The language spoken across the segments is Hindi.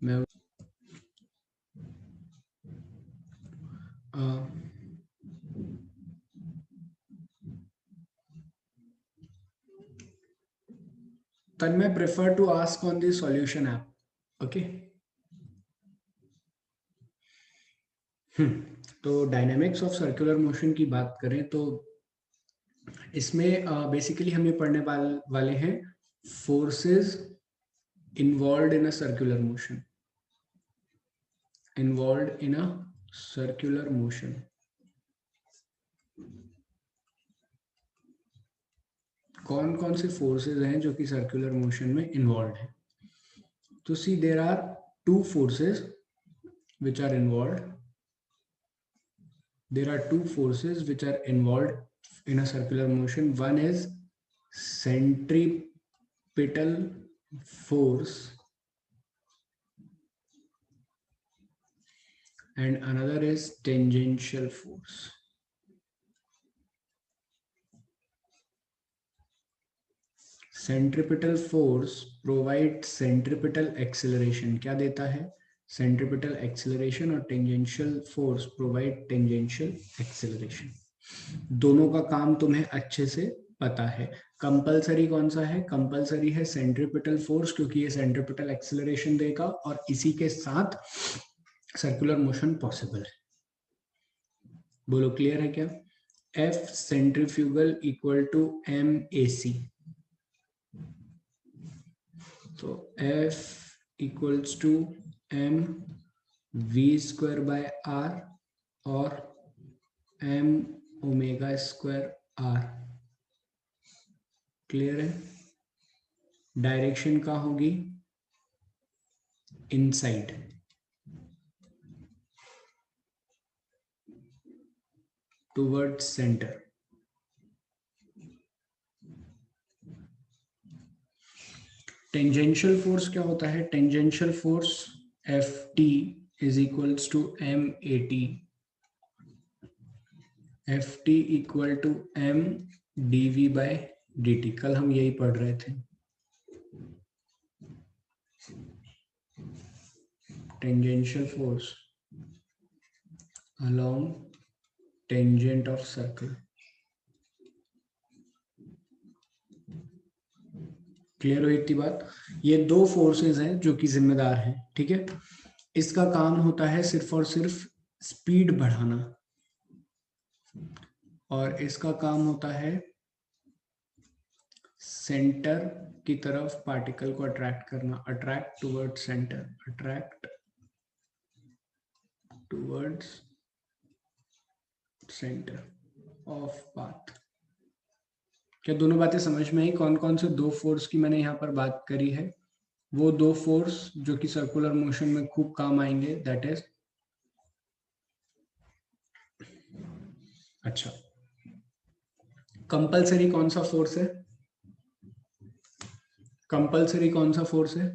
मैं Tanmay prefer to ask on the solution app. Okay. तो डायनेमिक्स ऑफ सर्कुलर मोशन की बात करें तो इसमें बेसिकली हम ये पढ़ने वाले हैं forces involved in a circular motion. Involved in a circular motion. कौन कौन से फोर्सेस हैं जो कि सर्कुलर मोशन में इन्वॉल्व हैं. तो see there are two forces which are involved. There are two forces which are involved in a circular motion. One is centripetal force and another is tangential force. Centripetal force provides centripetal acceleration. क्या देता है? Centripetal acceleration और tangential force provide tangential acceleration. दोनों का काम तुम्हें अच्छे से पता है. कंपलसरी कौन सा है? कंपलसरी है सेंट्रिपिटल फोर्स, क्योंकि ये सेंट्रिपिटल एक्सेलरेशन देगा और इसी के साथ सर्कुलर मोशन पॉसिबल है. बोलो क्लियर है क्या? F centrifugal equal to MAC. तो F equals to M V square by R और M omega square R. Clear है? डायरेक्शन का होगी inside. Towards centre. Tangential force क्या होता है? Tangential force Ft is equals to MAT. Ft equal to M dV by dt. कल हम यही पढ़ रहे थे. Tangential force along tangent of circle. Clear हुई इतनी बात? ये दो फोर्सेस हैं जो कि जिम्मेदार हैं. ठीक है. इसका काम होता है सिर्फ और सिर्फ स्पीड बढ़ाना और इसका काम होता है सेंटर की तरफ पार्टिकल को अट्रैक्ट करना. Attract towards centre. Attract towards centre of path. क्या दोनों बातें समझ में आई? कौन कौन से दो फोर्स की मैंने यहाँ पर बात करी है? वो दो फोर्स जो कि सर्कुलर मोशन में खूब काम आएंगे, दैट इज. अच्छा, कंपलसरी कौन सा फोर्स है? कंपलसरी कौन सा फोर्स है?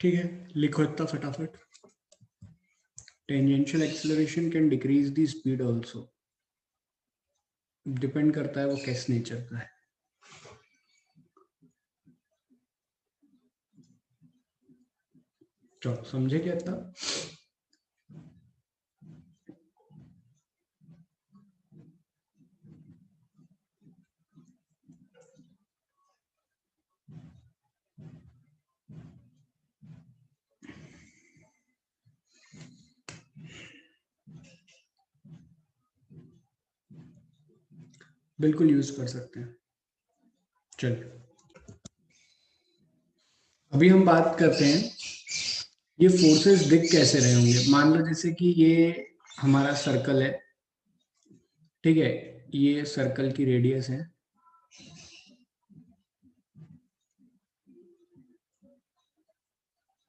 ठीक है, लिखो इतना फटाफट. Tangential acceleration can decrease the speed also. Depend करता है वो किस नेचर का है. चलो समझे क्या इतना? बिल्कुल यूज कर सकते हैं. चलिए अभी हम बात करते हैं ये फोर्सेस दिख कैसे रहे होंगे. मान लो जैसे कि ये हमारा सर्कल है. ठीक है, ये सर्कल की रेडियस है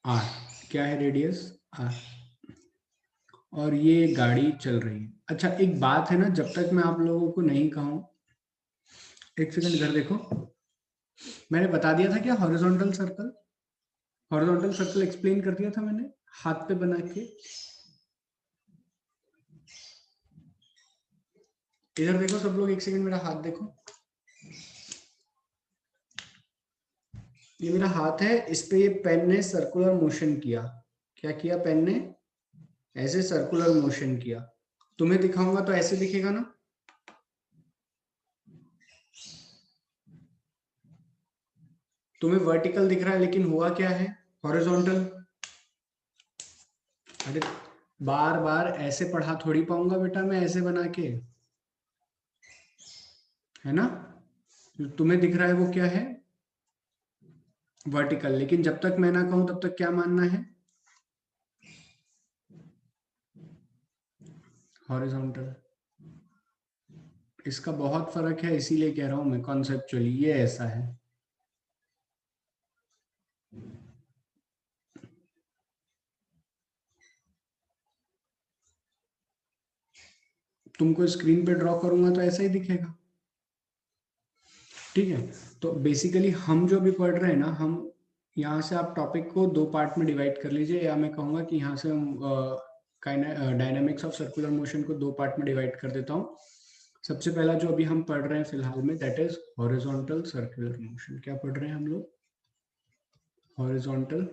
R. क्या है रेडियस? R. और ये गाड़ी चल रही है. अच्छा एक बात है ना, जब तक मैं आप लोगों को नहीं कहूं, एक सेकंड इधर देखो. मैंने बता दिया था क्या horizontal circle? Horizontal circle explain कर दिया था मैंने. हाथ पे बना के, इधर देखो सब लोग, एक सेकंड मेरा हाथ देखो, ये मेरा हाथ है, इस पे ये पेन ने सर्कुलर मोशन किया। क्या किया पेन ने? ऐसे सर्कुलर मोशन किया। तुम्हें दिखाऊंगा तो ऐसे दिखेगा ना? तुम्हें वर्टिकल दिख रहा है, लेकिन हुआ क्या है? हॉरिजॉन्टल। अरे बार बार ऐसे पढ़ा थोड़ी पाऊंगा बेटा मैं, ऐसे बना के, है ना? तुम्हें दिख रहा है वो क्या है? वर्टिकल। लेकिन जब तक मैं ना कहूं तब तक क्या मानना है? हॉरिजॉन्टल। इसका बहुत फर्क है, इसीलिए कह रहा हूं मैं कॉन्सेप्चुअली ये ऐसा है। तुमको स्क्रीन पे ड्रॉ करूंगा तो ऐसा ही दिखेगा, ठीक है? तो बेसिकली हम जो भी पढ़ रहे हैं ना, हम यहाँ से आप टॉपिक को दो पार्ट में डिवाइड कर लीजिए, या मैं कहूँगा कि यहाँ से हम डायनामिक्स ऑफ सर्कुलर मोशन को दो पार्ट में डिवाइड कर देता हूँ। सबसे पहला जो अभी हम पढ़ रहे हैं फिलहाल में, that is horizontal circular motion. क्या पढ़ रहे हैं हम लोग? हॉरिजॉन्टल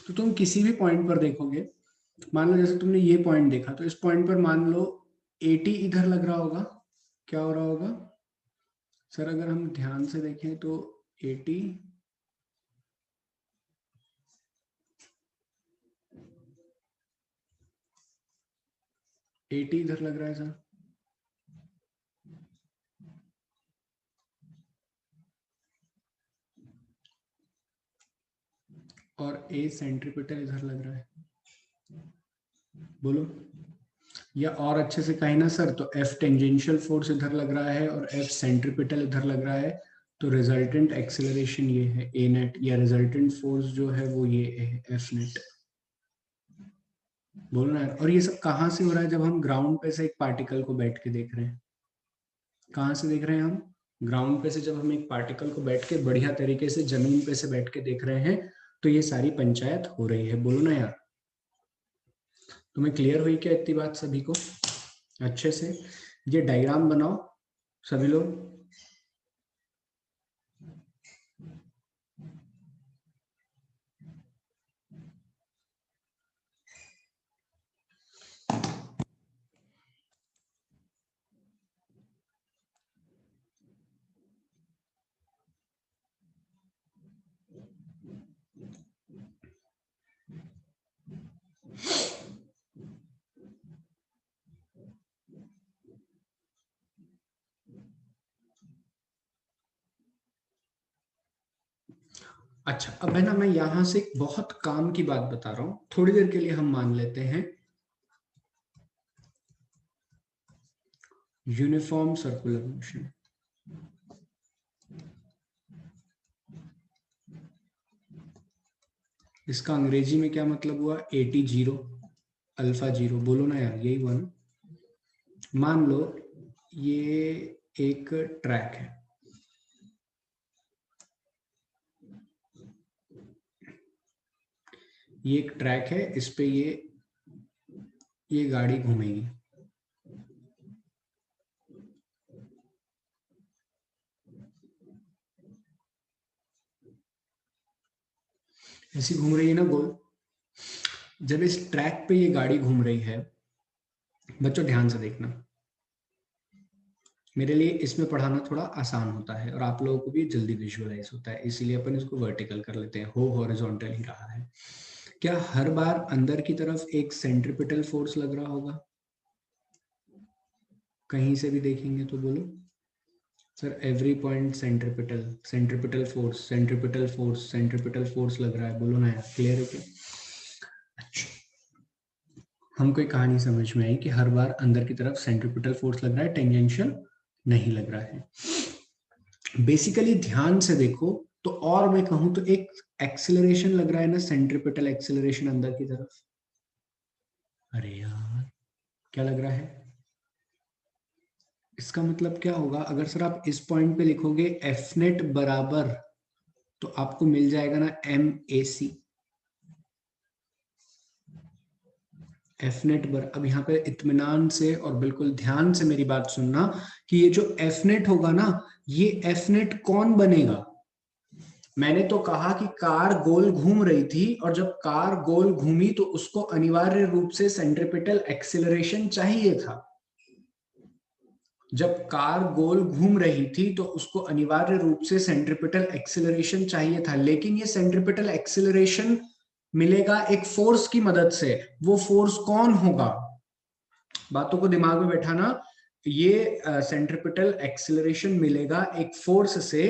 तो तुम किसी भी पॉइंट पर देखोगे, मान लो जैसे तुमने ये पॉइंट देखा, तो इस पॉइंट पर मान लो 80 इधर लग रहा होगा। क्या हो रहा होगा सर? अगर हम ध्यान से देखें तो 80 इधर लग रहा है सर, और ए सेंट्रीपिटल इधर लग रहा है। बोलो, या और अच्छे से कहें ना सर, तो एफ टेंजेंशियल फोर्स इधर लग रहा है और एफ सेंट्रीपिटल इधर लग रहा है, तो रिजल्टेंट एक्सेलरेशन ये है ए नेट, या रिजल्टेंट फोर्स जो है वो ये है एफ नेट। बोलना है। और ये सब कहाँ से हो रहा है? जब हम ग्राउंड पे से एक पार्टिकल को बैठ के देख रहे हैं। कहाँ से देख रहे हैं हम? ग्राउंड पे से जब हम एक पार्टिकल को बैठ के बढ़िया तरीके से जमीन पे से बैठ के देख रहे हैं, तो ये सारी पंचायत हो रही है। बोलो ना यार, तुम्हें क्लियर हुई क्या इतनी बात सभी को अच्छे से? ये डायग्राम बनाओ सभी लोग। अच्छा, अब है ना, मैं यहां से एक बहुत काम की बात बता रहा हूं, थोड़ी देर के लिए हम मान लेते हैं यूनिफॉर्म सर्कुलर मोशन। इसका अंग्रेजी में क्या मतलब हुआ? 80 जीरो अल्फा जीरो। बोलो ना यार, यही हुआ ना? मान लो ये एक ट्रैक है, ये एक ट्रैक है, इस पे ये गाड़ी घूमेगी। ऐसी घूम रही है ना गोल। जब इस ट्रैक पे ये गाड़ी घूम रही है, बच्चों ध्यान से देखना, मेरे लिए इसमें पढ़ाना थोड़ा आसान होता है और आप लोगों को भी जल्दी विजुअलाइज होता है, इसीलिए अपन इसको वर्टिकल कर लेते हैं। हो हॉरिजॉन्टल ही रहा है। क्या हर बार अंदर की तरफ एक सेंट्रीपिटल फोर्स लग रहा होगा? कहीं से भी देखेंगे तो बोलो sir, every point centripetal, centripetal force, centripetal force, centripetal force लग रहा है। बोलो ना यार, क्लियर है क्या? अच्छा, हमको एक कहानी समझ में आई कि हर बार अंदर की तरफ सेंट्रीपिटल फोर्स लग रहा है, टेंजेंशियल नहीं लग रहा है। बेसिकली ध्यान से देखो तो, और मैं कहूं तो एक एक्सेलरेशन लग रहा है ना, सेंट्रीपिटल एक्सेलरेशन अंदर की तरफ। अरे यार क्या लग रहा है? इसका मतलब क्या होगा अगर सर आप इस पॉइंट पे लिखोगे एफ नेट बराबर, तो आपको मिल जाएगा ना M A C. F net बर, अब यहाँ पे इत्मीनान से और बिल्कुल ध्यान से मेरी बात सुनना कि ये जो एफ नेट होगा ना, ये एफ नेट कौन बनेगा? मैंने तो कहा कि कार गोल घूम रही थी, और जब कार गोल घूमी तो उसको अनिवार्य रूप से सेंट्रिपिटल एक्सिलरेशन चाहिए था। जब कार गोल घूम रही थी तो उसको अनिवार्य रूप से सेंट्रिपिटल एक्सिलरेशन चाहिए था, लेकिन ये सेंट्रिपिटल एक्सिलरेशन मिलेगा एक फोर्स की मदद से। वो फोर्स कौन होगा? बातों को दिमाग में बैठाना। ये सेंट्रिपिटल एक्सिलरेशन मिलेगा एक फोर्स से,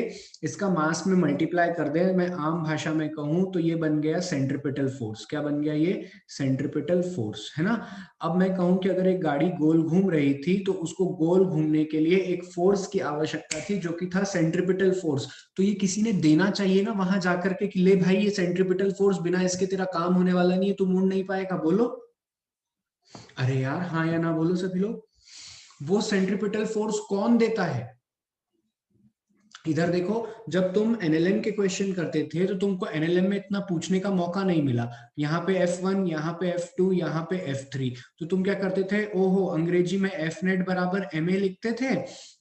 इसका मास में मल्टीप्लाई कर दे, मैं आम भाषा में कहूं तो ये बन गया सेंट्रिपिटल फोर्स। क्या बन गया? ये सेंट्रिपिटल फोर्स है ना। अब मैं कहूं कि अगर एक गाड़ी गोल घूम रही थी तो उसको गोल घूमने के लिए एक फोर्स की आवश्यकता थी, जो कि था सेंट्रिपिटल फोर्स। तो ये किसी ने देना चाहिए ना वहां जाकर के कि ले भाई ये सेंट्रिपिटल फोर्स, बिना इसके तेरा काम होने वाला नहीं है, तू मुड़ नहीं पाएगा। बोलो अरे यार, हाँ या ना बोलो सभी लोग। वो सेंट्रिपिटल फोर्स कौन देता है? इधर देखो, जब तुम एनएलएम के क्वेश्चन करते थे तो तुमको एनएलएम में इतना पूछने का मौका नहीं मिला। यहाँ पे F1, यहाँ पे F2, यहाँ पे F3, तो तुम क्या करते थे? ओहो, अंग्रेजी में एफ नेट बराबर एम ए लिखते थे,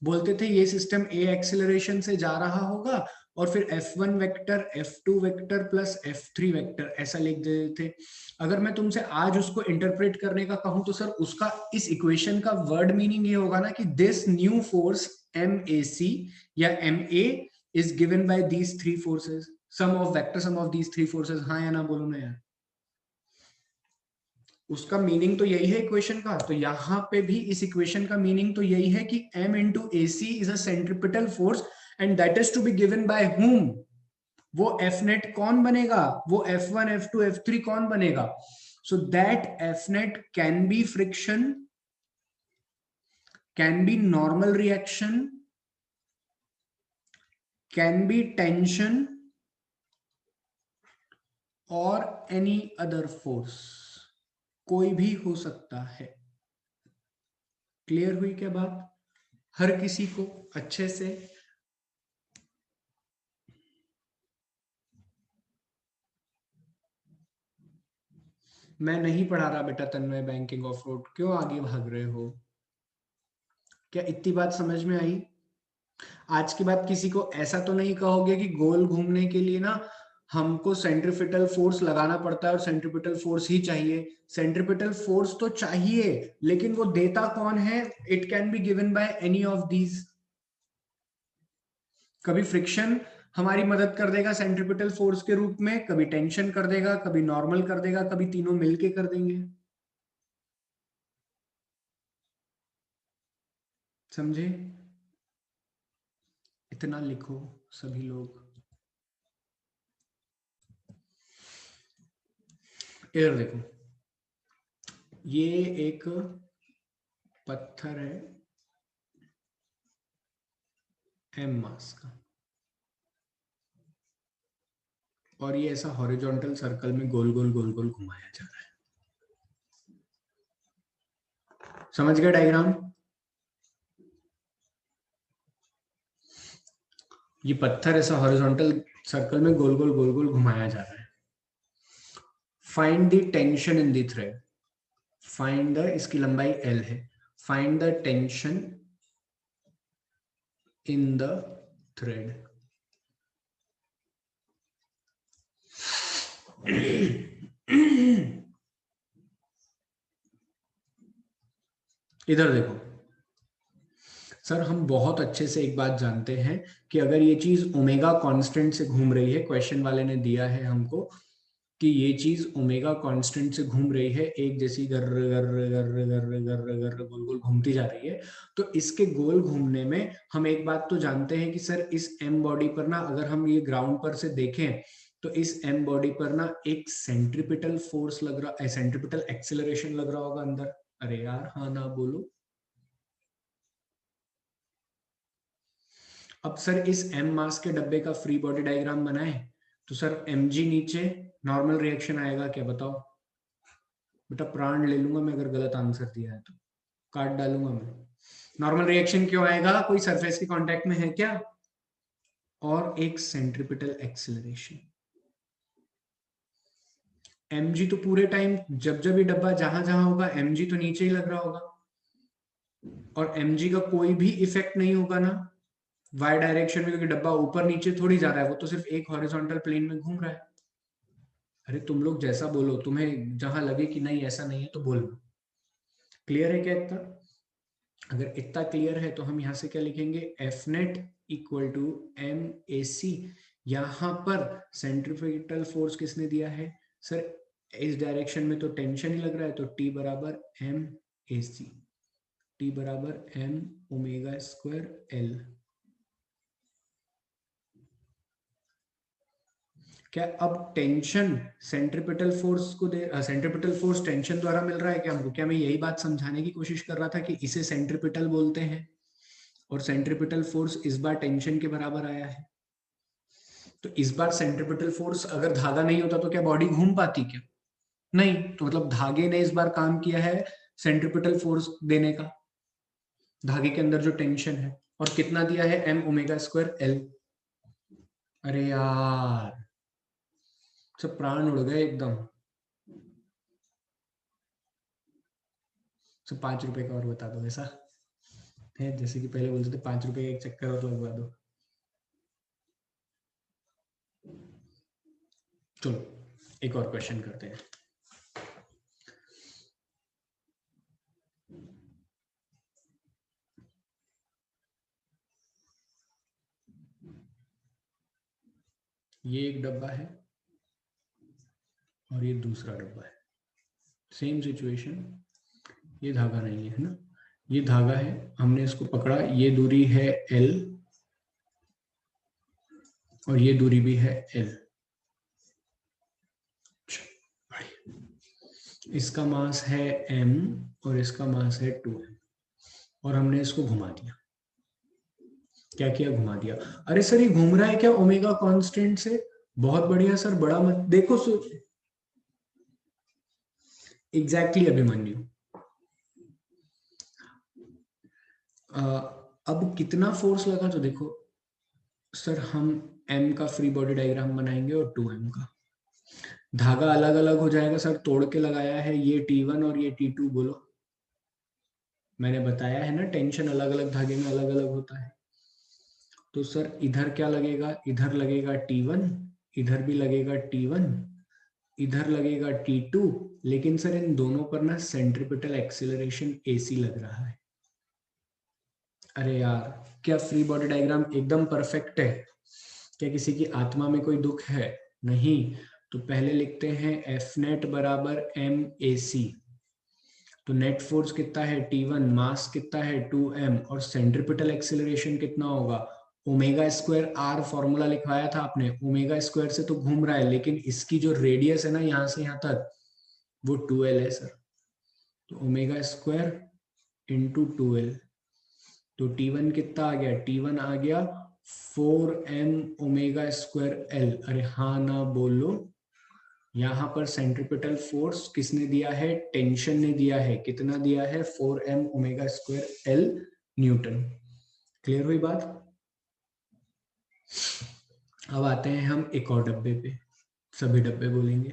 बोलते थे ये सिस्टम ए एक्सेलरेशन से जा रहा होगा, और फिर F1 vector, F2 vector plus F3 vector ऐसा लिख देते थे। अगर मैं तुमसे आज उसको इंटरप्रेट करने का कहूं तो सर उसका, इस इक्वेशन का वर्ड मीनिंग ये होगा ना कि this new force M A C या M A is given by these three forces, sum of vector sum of these three forces. हाँ या ना बोलो ना यार। उसका मीनिंग तो यही है इक्वेशन का। तो यहाँ पे भी इस इक्वेशन का मीनिंग तो यही है कि m into a c is a centripetal force, and that is to be given by whom? वो एफ नेट कौन बनेगा? वो F1, F2, F3 कौन बनेगा? So that F net can be friction, can be normal reaction, can be tension, और एनी अदर फोर्स, कोई भी हो सकता है। क्लियर हुई क्या बात हर किसी को अच्छे से? मैं नहीं पढ़ा रहा बेटा तन्मय बैंकिंग ऑफ रोड, क्यों आगे भाग रहे हो? क्या इतनी बात समझ में आई? आज के बाद किसी को ऐसा तो नहीं कहोगे कि गोल घूमने के लिए ना हमको सेंट्रिपिटल फोर्स लगाना पड़ता है और सेंट्रिपिटल फोर्स ही चाहिए। सेंट्रिपिटल फोर्स तो चाहिए, लेकिन वो देता कौन है? It can be given by any of these. कभी फ्रिक्शन हमारी मदद कर देगा सेंट्रिपिटल फोर्स के रूप में, कभी टेंशन कर देगा, कभी नॉर्मल कर देगा, कभी तीनों मिलके कर देंगे। समझे? इतना लिखो सभी लोग। इधर देखो, ये एक पत्थर है एम मास का, और ये ऐसा हॉरिजॉन्टल सर्कल में गोल गोल गोल गोल घुमाया जा रहा है। समझ गए डायग्राम? ये पत्थर ऐसा हॉरिजॉन्टल सर्कल में गोल गोल गोल गोल घुमाया जा रहा है। Find the tension in the thread. Find the, इसकी लंबाई L है, find the tension in the thread. इधर देखो सर, हम बहुत अच्छे से एक बात जानते हैं कि अगर ये चीज ओमेगा कांस्टेंट से घूम रही है, क्वेश्चन वाले ने दिया है हमको कि ये चीज ओमेगा कांस्टेंट से घूम रही है, एक जैसी गर्र गर्र गर्र गर्र गर्र गर्र गोल गोल घूमती जा रही है, तो इसके गोल घूमने में हम एक बात तो जानते हैं कि सर इस एम बॉडी पर ना, अगर हम ये ग्राउंड पर से देखें तो इस एम बॉडी पर ना एक सेंट्रिपिटल फोर्स लग रहा, सेंट्रिपिटल एक्सेलरेशन लग रहा होगा अंदर। अरे यार हाँ ना बोलो। अब सर इस एम मास के डब्बे का फ्री बॉडी डायग्राम बनाए तो सर mg नीचे नॉर्मल रिएक्शन आएगा क्या? बताओ। बेटा प्राण ले लूंगा मैं अगर गलत आंसर दिया है तो, काट डालूंगा मैं। नॉर्मल रिएक्शन क्यों आएगा, कोई सरफेस के कांटेक्ट में है क्या, और एक सेंट्रिपिटल एक्सीलरेशन। mg तो पूरे टाइम जब जब ये डब्बा जहां जहां होगा mg तो नीचे ही लग रहा होगा, और mg का कोई भी इफेक्ट नहीं होगा ना y डायरेक्शन में, क्योंकि डब्बा ऊपर नीचे थोड़ी जा रहा है, वो तो सिर्फ एक हॉरिजॉन्टल प्लेन में घूम रहा है। अरे तुम लोग जैसा बोलो, तुम्हें जहां लगे कि नहीं ऐसा नहीं है तो बोलना। क्लियर है क्या इतना? अगर इतना क्लियर है तो हम यहां से क्या लिखेंगे, F net equal to M A C. यहां पर सेंट्रीफ्यूगल फोर्स किसने दिया है सर, इस डायरेक्शन में तो टेंशन ही लग रहा है, तो टी बराबर एम ए सी, टी बराबर एम ओमेगा स्क्वायर एल। क्या अब टेंशन सेंट्रीपिटल फोर्स को दे, सेंट्रीपिटल फोर्स टेंशन द्वारा मिल रहा है क्या हमको? क्या मैं यही बात समझाने की कोशिश कर रहा था कि इसे सेंट्रीपिटल बोलते हैं, और सेंट्रीपिटल फोर्स इस बार टेंशन के बराबर आया है। तो इस बार सेंट्रीपिटल फोर्स, अगर धागा नहीं होता तो क्या बॉडी घूम पाती क्या? नहीं, तो मतलब धागे ने इस बार काम किया है सेंट्रीपिटल फोर्स देने का, धागे के अंदर जो टेंशन है, और कितना दिया है, एम ओमेगा स्क्वायर एल। अरे यार सब प्राण उड़ गए एकदम। सब 5 रुपए का और बता दो, ऐसा है जैसे कि पहले बोलते थे 5 रुपए का एक चक्कर और लगवा दो। चलो एक और क्वेश्चन करते हैं। ये एक डब्बा है और ये दूसरा डब्बा है, सेम सिचुएशन। ये धागा नहीं है ना, ये धागा है, हमने इसको पकड़ा, ये दूरी है L और ये दूरी भी है L। इसका मास है m और इसका मास है 2m, और हमने इसको घुमा दिया। क्या किया, घुमा दिया। अरे सर ये घूम रहा है क्या ओमेगा कांस्टेंट से? बहुत बढ़िया सर, बड़ा मत देखो एग्जैक्टली अभिमन्यु। अब कितना फोर्स लगा तो देखो सर, हम m का फ्री बॉडी डायग्राम बनाएंगे और 2m का। धागा अलग अलग हो जाएगा सर, तोड़ के लगाया है, ये T1 और ये T2 बोलो। मैंने बताया है ना टेंशन अलग अलग धागे में अलग अलग होता है। तो सर इधर क्या लगेगा, इधर लगेगा T1, इधर भी लगेगा T1, इधर लगेगा T2, लेकिन सर इन दोनों पर ना सेंट्रीपिटल एक्सीलरेशन AC लग रहा है। अरे यार क्या फ्री बॉडी डायग्राम एकदम परफेक्ट है? क्या किसी की आत्मा में कोई दुख है? नहीं। तो पहले लिखते हैं एफ नेट बराबर एम ए सी। तो नेट फोर्स कितना है T1, मास कितना है 2m, और सेंट्रीपिटल एक्सीलरेशन कितना होगा, ओमेगा स्क्वायर आर फॉर्मूला लिखवाया था आपने, ओमेगा स्क्वायर से तो घूम रहा है, लेकिन इसकी जो रेडियस है ना यहां से यहां तक, वो 2l है सर। तो ओमेगा स्क्वायर इंटू 2l, तो T1 कितना आ गया, T1 आ गया 4m ओमेगा स्क्वायर एल। अरे हाँ ना बोलो, यहां पर सेंट्रीपिटल फोर्स किसने दिया है, टेंशन ने दिया है। कितना दिया है, 4m omega square L Newton. Clear हुई बात? अब आते हैं हम एक और डब्बे पे, सभी डब्बे बोलेंगे।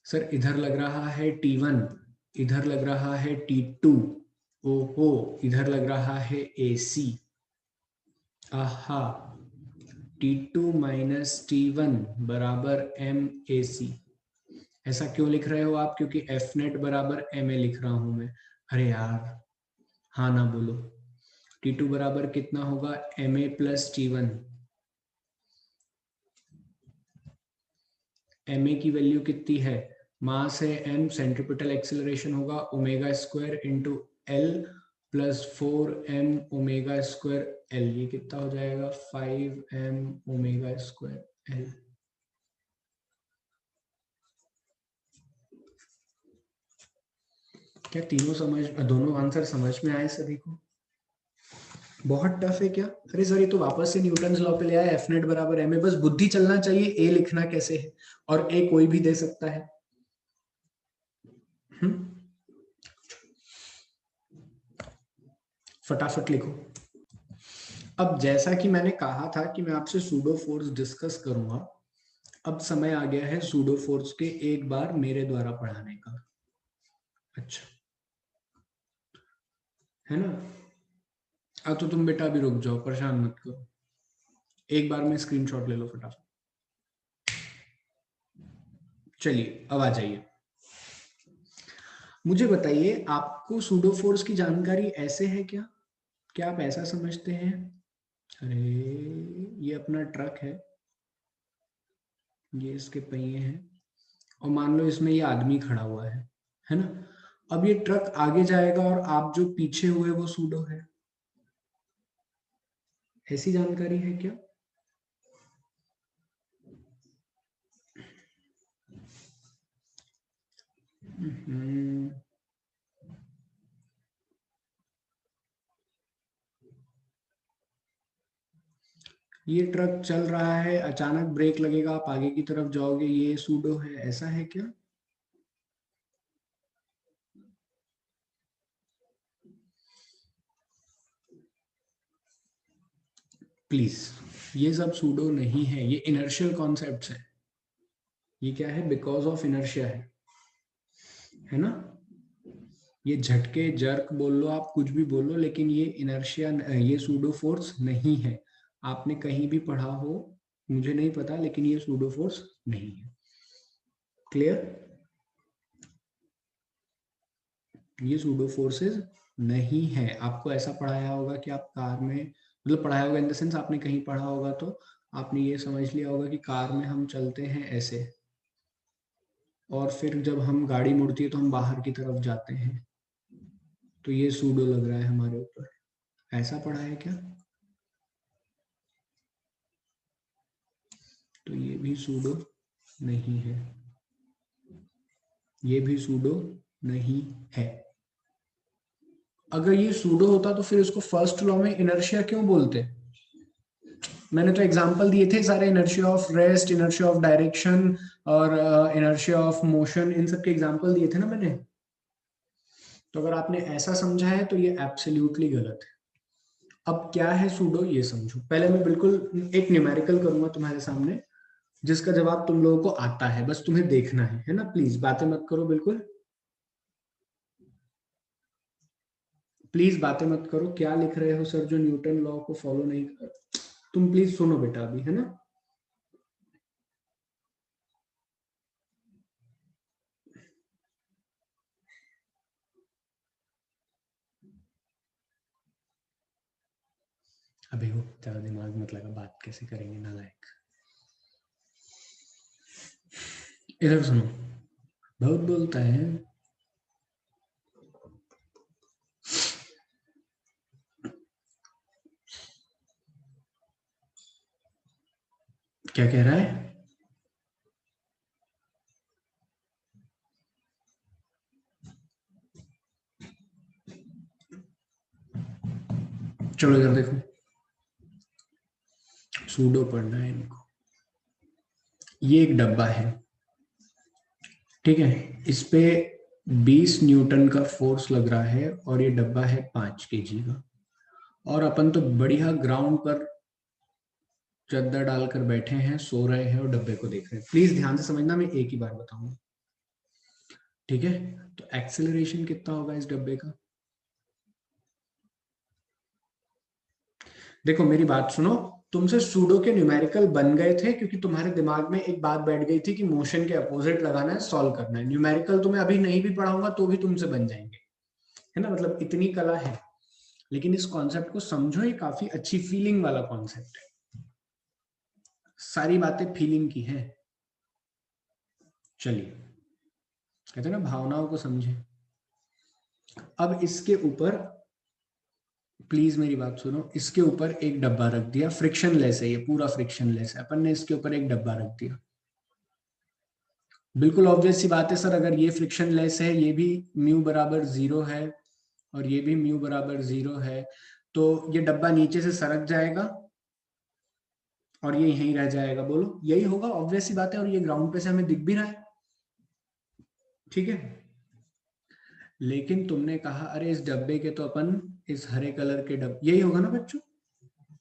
सर इधर लग रहा है T1, इधर लग रहा है T2, ओहो इधर लग रहा है AC। आहा, T2 माइनस T1 बराबर MAC। ऐसा क्यों लिख रहे हो आप, क्योंकि एफ नेट बराबर MA लिख रहा हूं मैं। अरे यार हाँ ना बोलो, T2 बराबर कितना होगा, MA प्लस T1। MA की वैल्यू कितनी है, मास है m, सेंट्रीपिटल एक्सीलरेशन होगा omega square into L plus 4m omega square L. ये कितना हो जाएगा, 5m ओमेगा स्क्वायर एल। क्या तीनों दोनों आंसर समझ में आए सभी को? बहुत टफ है क्या? अरे सर ये तो वापस से न्यूटन्स लॉ पे ले आया, एफ नेट बराबर एम ए। बस बुद्धि चलना चाहिए, ए लिखना कैसे है, और ए कोई भी दे सकता है। फटाफट लिखो। अब जैसा कि मैंने कहा था कि मैं आपसे सूडो फोर्स डिस्कस करूंगा, अब समय आ गया है सूडो फोर्स के एक बार मेरे द्वारा पढ़ाने का। अच्छा, है ना? अब तो तुम बेटा अभी रुक जाओ, परेशान मत करो, एक बार में स्क्रीनशॉट ले लो फटाफट। चलिए अब आ जाइए, मुझे बताइए आपको सूडो फोर्स की जानकारी ऐसे है क्या? क्या आप ऐसा समझते हैं, अरे ये अपना ट्रक है, ये इसके पहिए हैं, और मान लो इसमें ये आदमी खड़ा हुआ है ना? अब ये ट्रक आगे जाएगा और आप जो पीछे हुए वो सूडो है, ऐसी जानकारी है क्या? हम्म, ये ट्रक चल रहा है, अचानक ब्रेक लगेगा, आप आगे की तरफ जाओगे, ये सूडो है, ऐसा है क्या? प्लीज, ये सब सूडो नहीं है, ये इनर्शियल कॉन्सेप्ट्स है। ये क्या है? बिकॉज ऑफ इनर्शिया है ना? ये झटके, जर्क बोल लो, आप कुछ भी बोलो, लेकिन ये इनर्शिया, ये सूडो फोर्स नहीं है। आपने कहीं भी पढ़ा हो, मुझे नहीं पता, लेकिन ये सूडो फोर्स नहीं है। क्लियर? ये सूडो फोर्सेस नहीं है। आपको ऐसा पढ़ाया होगा कि आप कार में, मतलब पढ़ाया होगा इन द सेंस आपने कहीं पढ़ा होगा तो आपने ये समझ लिया होगा कि कार में हम चलते हैं ऐसे, और फिर जब हम गाड़ी मुड़ती है तो हम बाहर की तरफ जाते हैं, तो ये सूडो लग रहा है हमारे ऊपर। ऐसा पढ़ा है क्या? तो ये भी सूडो नहीं है, ये भी सूडो नहीं है। अगर ये सूडो होता तो फिर इसको फर्स्ट लॉ में इनर्शिया क्यों बोलते? मैंने तो एग्जांपल दिए थे सारे, inertia of rest, inertia of direction, और इनर्शिया ऑफ मोशन, इन सब के एग्जांपल दिए थे ना मैंने। तो अगर आपने ऐसा समझा है तो ये एब्सोल्युटली गलत है। अब क्या है सूडो ये समझो। पहले मैं बिल्कुल एक न्यूमेरिकल करूंगा तुम्हारे सामने, जिसका जवाब तुम लोगों को आता है, बस तुम्हें देखना है ना? प्लीज बातें मत करो, बिल्कुल प्लीज बातें मत करो। क्या लिख रहे हो सर जो न्यूटन लॉ को फॉलो नहीं कर? तुम प्लीज सुनो बेटा अभी, है ना? अभी वो ज्यादा दिमाग मत लगा, बात कैसे करेंगे नालायक। इधर सुनो, बहुत बोलता है। क्या कह रहा है? चलो इधर देखो, सूडो पढ़ना है इनको। ये एक डब्बा है, ठीक है? इस पे 20 न्यूटन का फोर्स लग रहा है, और ये डब्बा है 5 kg का, और अपन तो बढ़िया ग्राउंड पर चद्दर डालकर बैठे हैं, सो रहे हैं और डब्बे को देख रहे हैं। प्लीज ध्यान से समझना, मैं एक ही बार बताऊंगा, ठीक है? तो एक्सेलरेशन कितना होगा इस डब्बे का? देखो मेरी बात सुनो, तुमसे सूडो के न्यूमेरिकल बन गए थे क्योंकि तुम्हारे दिमाग में एक बात बैठ गई थी कि मोशन के अपोजिट लगाना है, सॉल्व करना है। न्यूमेरिकल तुम्हें अभी नहीं भी पढ़ाऊंगा तो भी तुमसे बन जाएंगे, है ना? मतलब इतनी कला है। लेकिन इस कॉन्सेप्ट को समझो, ये काफी अच्छी फीलिंग वाला कॉन्सेप्ट है, सारी बातें फीलिंग की हैं। चलिए, कहते हैं ना भावनाओं को समझे। अब इसके ऊपर प्लीज मेरी बात सुनो, इसके ऊपर एक डब्बा रख दिया, फ्रिक्शन लेस है, ये पूरा फ्रिक्शन लेस है, अपन ने इसके ऊपर एक डब्बा रख दिया। बिल्कुल ऑब्वियस सी बात है सर, अगर ये फ्रिक्शन लेस है, ये भी म्यू बराबर 0 है, और ये भी म्यू बराबर 0 है, तो ये डब्बा नीचे से सरक जाएगा और ये यहीं रह जाएगा। बोलो यही होगा, ऑब्वियस सी बात है, और ये ग्राउंड पे से हमें दिख भी रहा है, ठीक है? लेकिन तुमने कहा अरे इस डब्बे के तो अपन इस हरे कलर के डब्बे, यही होगा ना बच्चों?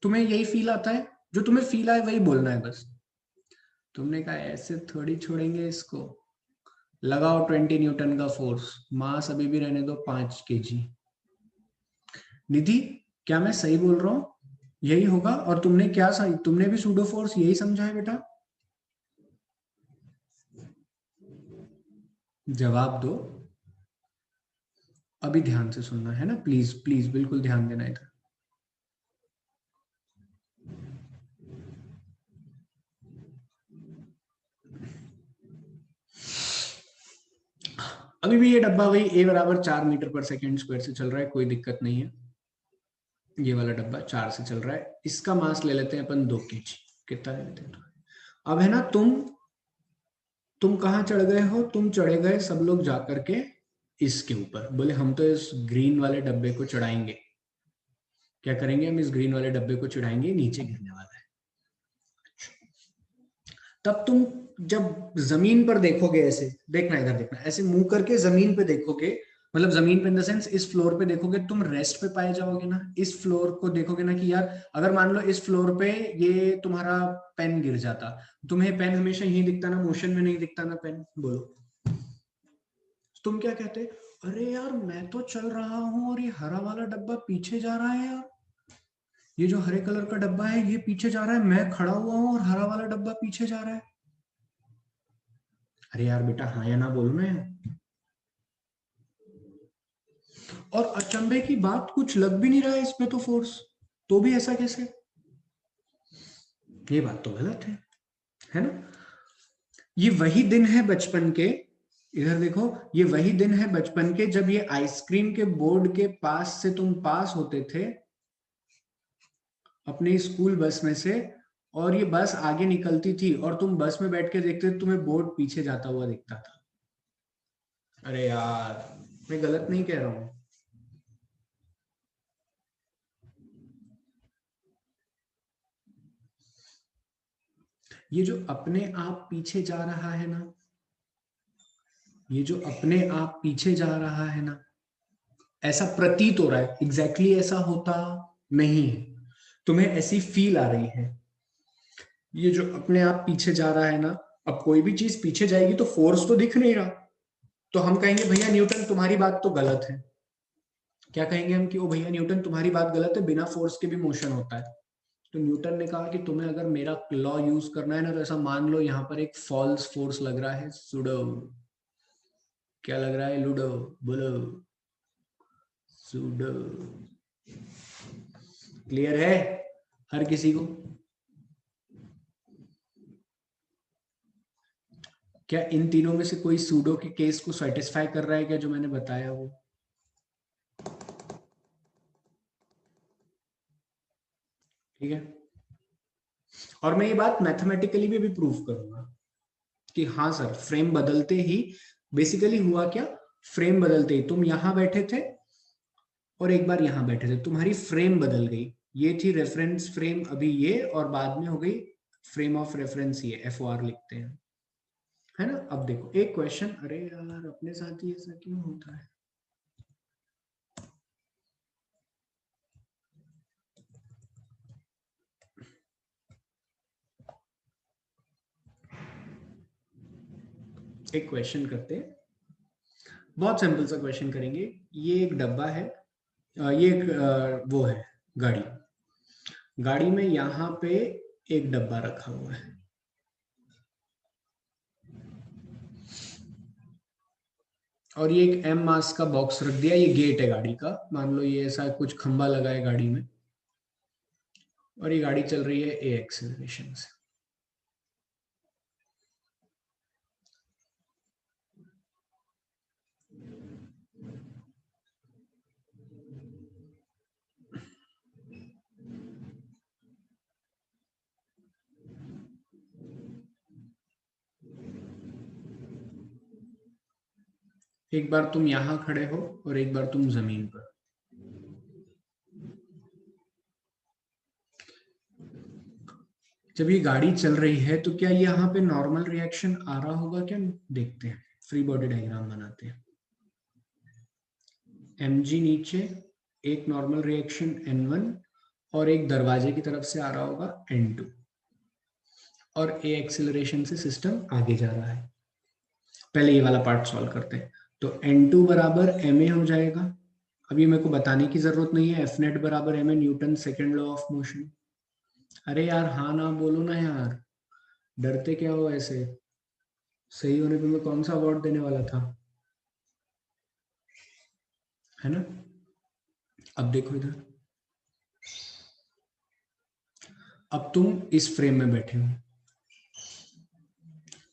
तुम्हें यही फील आता है, जो तुम्हें फील आए वही बोलना है बस। तुमने कहा ऐसे थोड़ी छोड़ेंगे इसको, लगाओ 20 न्यूटन का फोर्स, मास अभी भी रहने दो 5 kg। निधि, क्या मैं सही बोल रहा हूं? यही होगा। और तुमने क्या सही, तुमने भी सूडो फोर्स यही समझा है बेटा? जवाब दो, अभी ध्यान से सुनना है ना, प्लीज प्लीज बिल्कुल ध्यान देना इधर। अभी भी ये डब्बा वही ए बराबर 4 मीटर/सेकंड स्क्वायर से चल रहा है, कोई दिक्कत नहीं है। ये वाला डब्बा 4 से चल रहा है, इसका मास ले लेते हैं अपन 2 kg। कितना ले लेते हैं? अब है ना, तुम कहाँ चढ़ गए हो? तुम चढ़े गए सब लोग जाकर के इसके ऊपर, बोले हम तो इस ग्रीन वाले डब्बे को चढ़ाएंगे। क्या करेंगे हम? इस ग्रीन वाले डब्बे को चढ़ाएंगे, नीचे गिरने वाला है। तब तुम जब जमीन पर देखोगे, ऐसे देखना, इधर देखना, ऐसे मुंह करके जमीन पे देखोगे, मतलब जमीन पे इन द सेंस इस फ्लोर पे देखोगे, तुम रेस्ट पे पाए जाओगे ना। इस फ्लोर को देखोगे ना कि यार अगर मान लो इस फ्लोर पे ये तुम्हारा पेन गिर जाता, तुम्हें पेन हमेशा यही दिखता ना, मोशन में नहीं दिखता ना पेन? बोलो तुम क्या कहते? अरे यार मैं तो चल रहा हूं और ये हरा वाला डब्बा पीछे जा रहा है यार, ये जो हरे कलर का डब्बा है ये पीछे जा रहा है, मैं खड़ा हुआ हूं और हरा वाला डब्बा पीछे जा रहा है। अरे यार बेटा हाँ या ना बोलो ना यार। और अचंभे की बात, कुछ लग भी नहीं रहा है इसमें तो फोर्स, तो भी ऐसा कैसे? ये बात तो गलत है ना? ये वही दिन है बचपन के, इधर देखो, ये वही दिन है बचपन के जब ये आइसक्रीम के बोर्ड के पास से तुम पास होते थे अपने स्कूल बस में से, और ये बस आगे निकलती थी और तुम बस में बैठ के देखते थे, तुम्हें बोर्ड पीछे जाता हुआ दिखता था। अरे यार मैं गलत नहीं कह रहा हूं। ये जो अपने आप पीछे जा रहा है ना, ये जो अपने आप पीछे जा रहा है ना, ऐसा प्रतीत हो रहा है, एग्जैक्टली ऐसा होता नहीं है, तुम्हें ऐसी फील आ रही है। ये जो अपने आप पीछे जा रहा है ना, अब कोई भी चीज पीछे जाएगी तो फोर्स तो दिख नहीं रहा, तो हम कहेंगे भैया न्यूटन तुम्हारी बात तो गलत है। क्या कहेंगे हम? कि ओ भैया न्यूटन तुम्हारी बात गलत है, बिना फोर्स के भी मोशन होता है। तो न्यूटन ने कहा कि तुम्हें अगर मेरा लॉ यूज करना है ना, तो ऐसा मान लो यहाँ पर एक फॉल्स फोर्स लग रहा है, सुडो। क्या लग रहा है? लूडो। बोलो। सुडो। क्लियर है हर किसी को? क्या इन तीनों में से कोई सूडो के केस को सेटिस्फाई कर रहा है क्या, जो मैंने बताया वो? ठीक है। और मैं ये बात मैथमेटिकली भी प्रूव करूंगा कि हाँ सर, फ्रेम बदलते ही बेसिकली हुआ क्या, फ्रेम बदलते ही तुम यहां बैठे थे और एक बार यहां बैठे थे, तुम्हारी फ्रेम बदल गई। ये थी रेफरेंस फ्रेम अभी ये, और बाद में हो गई फ्रेम ऑफ रेफरेंस, ये FOR लिखते हैं, है ना? अब देखो एक क्वेश्चन, अरे यार अपने साथ ही ऐसा क्यों होता है? एक क्वेश्चन करते हैं, बहुत सिंपल सा क्वेश्चन करेंगे। ये एक डब्बा है, ये एक वो है गाड़ी, गाड़ी में यहाँ पे एक डब्बा रखा हुआ है, और ये एक M मास का बॉक्स रख दिया, ये गेट है गाड़ी का, मान लो ये ऐसा कुछ खंबा लगा है गाड़ी में, और ये गाड़ी चल रही है A एक्सेलरेशन से। एक बार तुम यहां खड़े हो और एक बार तुम जमीन पर। जब ये गाड़ी चल रही है तो क्या यहाँ पे नॉर्मल रिएक्शन आ रहा होगा क्या? देखते हैं, फ्री बॉडी डायग्राम बनाते हैं। mg नीचे, एक नॉर्मल रिएक्शन n1 और एक दरवाजे की तरफ से आ रहा होगा n2, और a एक्सेलरेशन से सिस्टम आगे जा रहा है। पहले ये वाला पार्ट सॉल्व करते हैं। तो n2 बराबर ma हो जाएगा। अभी मेरे को बताने की जरूरत नहीं है, एफ नेट बराबर ma Newton second law of motion. अरे यार हाँ ना बोलो ना यार, डरते क्या हो ऐसे? सही होने पे मैं कौन सा अवार्ड देने वाला था, है ना? अब देखो इधर, अब तुम इस फ्रेम में बैठे हो,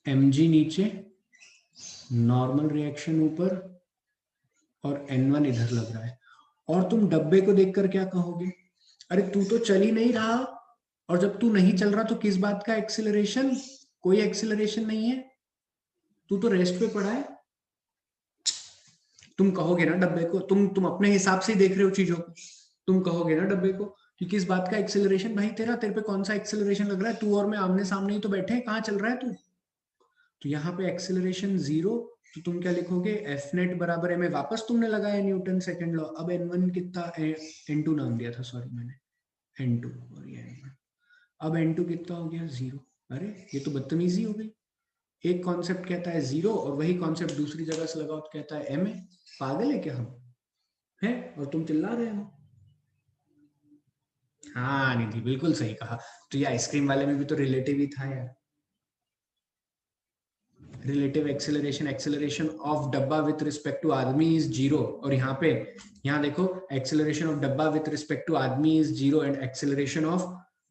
mg नीचे, नॉर्मल रिएक्शन ऊपर, और n1 इधर लग रहा है, और तुम डब्बे को देखकर क्या कहोगे? अरे तू तो चल ही नहीं रहा, और जब तू नहीं चल रहा तो किस बात का एक्सीलरेशन? कोई एक्सीलरेशन नहीं है, तू तो रेस्ट पे पड़ा है। तुम कहोगे ना डब्बे को, तुम अपने हिसाब से ही देख रहे हो चीजों को, तुम कहोगे ना डब्बे को कि किस बात का एक्सेलरेशन? भाई तेरे पे कौन सा एक्सेलरेशन लग रहा है? तू और मैं आमने सामने ही तो बैठे हैं, कहाँ चल रहा है तू? तो यहाँ पे एक्सेलरेशन 0, तो तुम क्या लिखोगे? एफ नेट बराबर है, में वापस तुमने लगाया न्यूटन सेकंड लॉ। अब n1 कितना, n2 नाम दिया था, सॉरी मैंने n2, और ये n1। अब n2 कितना हो गया? 0। अरे ये तो बदतमीजी हो गई, एक कॉन्सेप्ट कहता है 0 और वही कॉन्सेप्ट दूसरी जगह से लगाओ तो कहता है m है। पागल है क्या हम, हैं? और तुम चिल्ला रहे हो। हाँ निधि बिल्कुल सही कहा। तो ये आइसक्रीम वाले में भी तो रिलेटिव ही था यार, रिलेटिव एक्सेलरेशन, एक्सेलरेशन ऑफ डब्बा विथ रिस्पेक्ट टू आदमी इज 0, और यहाँ पे, यहाँ देखो, एक्सेलरेशन ऑफ डब्बा विथ रिस्पेक्ट टू आदमी is 0 and acceleration of